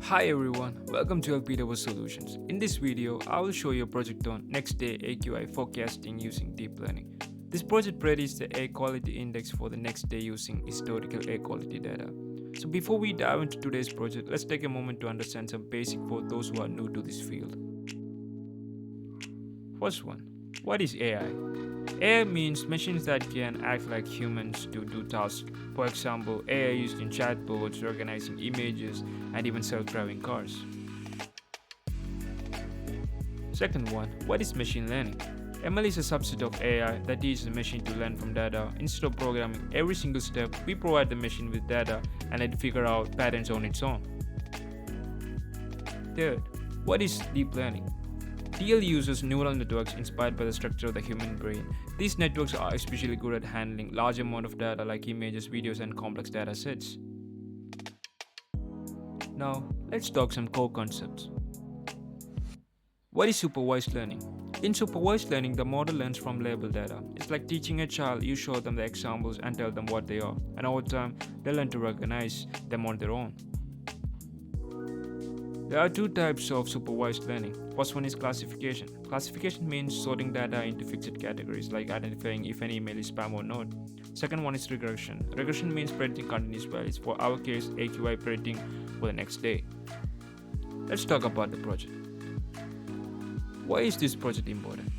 Hi everyone, welcome to LPW Solutions. In this video, I will show you a project on next day AQI forecasting using deep learning. This project predicts the air quality index for the next day using historical air quality data. So before we dive into today's project, let's take a moment to understand some basic for those who are new to this field. First one, what is AI? AI means machines that can act like humans to do tasks. For example, AI used in chatbots, organizing images, and even self-driving cars. Second one, what is machine learning? ML is a subset of AI that teaches the machine to learn from data. Instead of programming every single step, we provide the machine with data and let it figure out patterns on its own. Third, what is deep learning? DL uses neural networks inspired by the structure of the human brain. These networks are especially good at handling large amount of data like images, videos, and complex data sets. Now, let's talk some core concepts. What is supervised learning? In supervised learning, the model learns from labeled data. It's like teaching a child, you show them the examples and tell them what they are, and over time, they learn to recognize them on their own. There are two types of supervised learning. First one is classification. Classification means sorting data into fixed categories like identifying if an email is spam or not. Second one is regression. Regression means predicting continuous values. For our case, AQI predicting for the next day. Let's talk about the project. Why is this project important?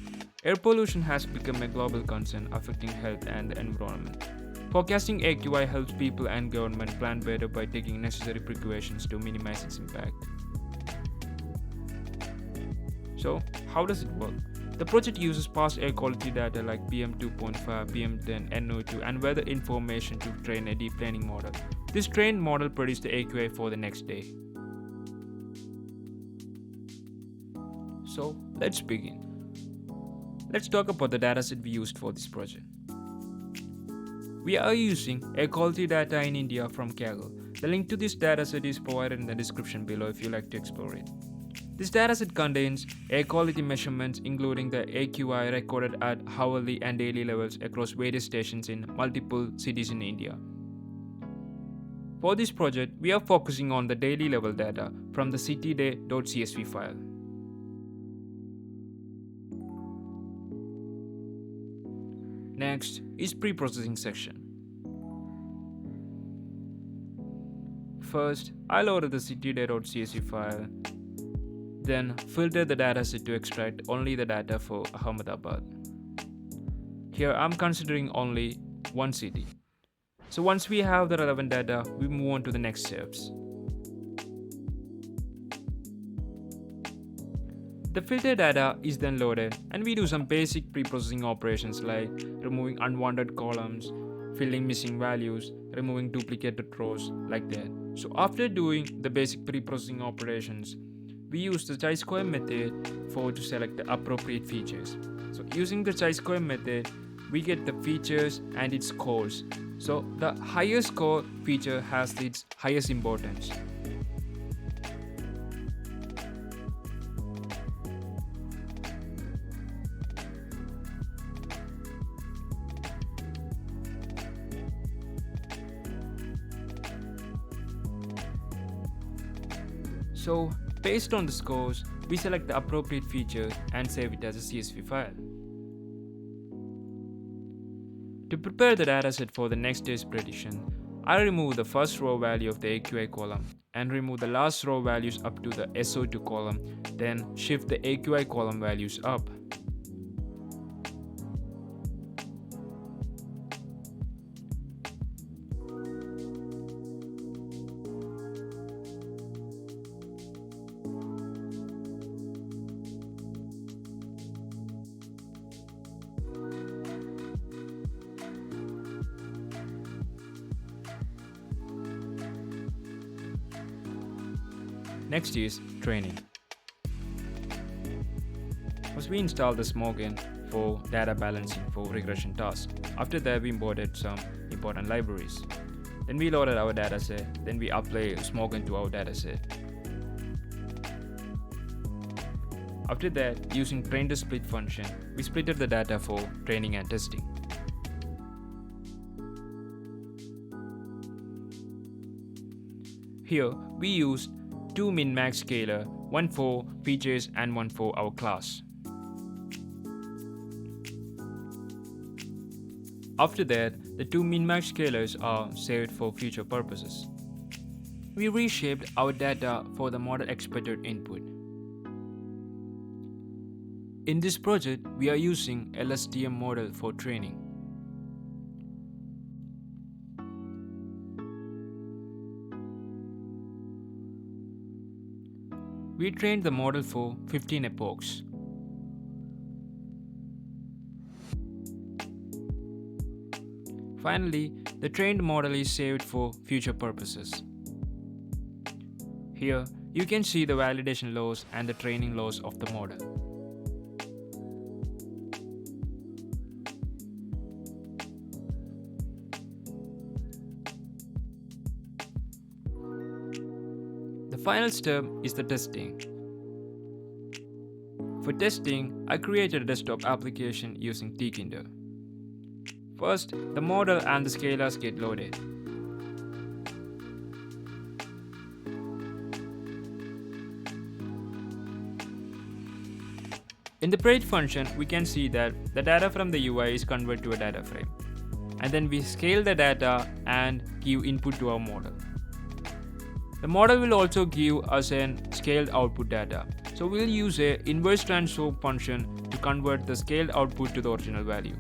Air pollution has become a global concern affecting health and the environment. Forecasting AQI helps people and government plan better by taking necessary precautions to minimize its impact. So, how does it work? The project uses past air quality data like PM2.5, PM10, NO2, and weather information to train a deep learning model. This trained model predicts the AQI for the next day. So, let's begin. Let's talk about the dataset we used for this project. We are using air quality data in India from Kaggle. The link to this dataset is provided in the description below if you like to explore it. This dataset contains air quality measurements including the AQI recorded at hourly and daily levels across various stations in multiple cities in India. For this project, we are focusing on the daily level data from the cityday.csv file. Next is pre-processing section. First, I loaded the cityday.csv file. Then filter the dataset to extract only the data for Ahmedabad. Here I'm considering only one city. So once we have the relevant data, we move on to the next steps. The filter data is then loaded and we do some basic pre-processing operations like removing unwanted columns, filling missing values, removing duplicated rows like that. So after doing the basic pre-processing operations, we use the chi-square method to select the appropriate features. So using the chi-square method, we get the features and its scores. So the highest score feature has its highest importance. So based on the scores, we select the appropriate feature and save it as a CSV file. To prepare the dataset for the next day's prediction, I remove the first row value of the AQI column and remove the last row values up to the SO2 column, then shift the AQI column values up. Next is training. First we installed the Smogen for data balancing for regression tasks. After that we imported some important libraries. Then we loaded our dataset, then we apply Smogen to our dataset. After that, using train to split function, we splitted the data for training and testing. Here, we used two min-max scalar, one for features and one for our class. After that, the two min-max scalars are saved for future purposes. We reshaped our data for the model expected input. In this project, we are using LSTM model for training. We trained the model for 15 epochs. Finally, the trained model is saved for future purposes. Here, you can see the validation loss and the training loss of the model. The final step is the testing. For testing, I created a desktop application using Tkinter. First, the model and the scalars get loaded. In the parade function, we can see that the data from the UI is converted to a data frame. And then we scale the data and give input to our model. The model will also give us a scaled output data. So we'll use an inverse transform function to convert the scaled output to the original value.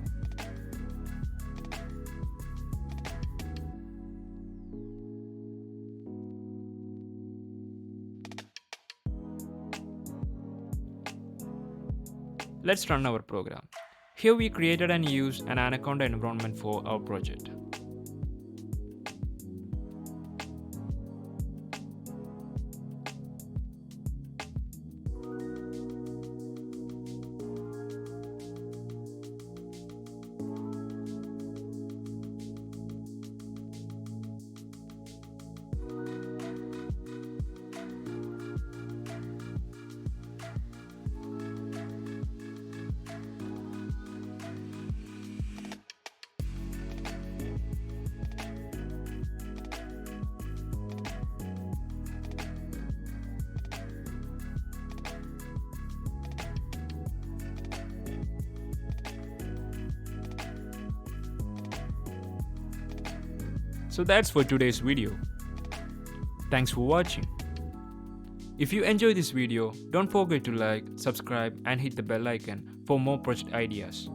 Let's run our program. Here we created and used an Anaconda environment for our project. So that's for today's video. Thanks for watching. If you enjoyed this video, don't forget to like, subscribe and hit the bell icon for more project ideas.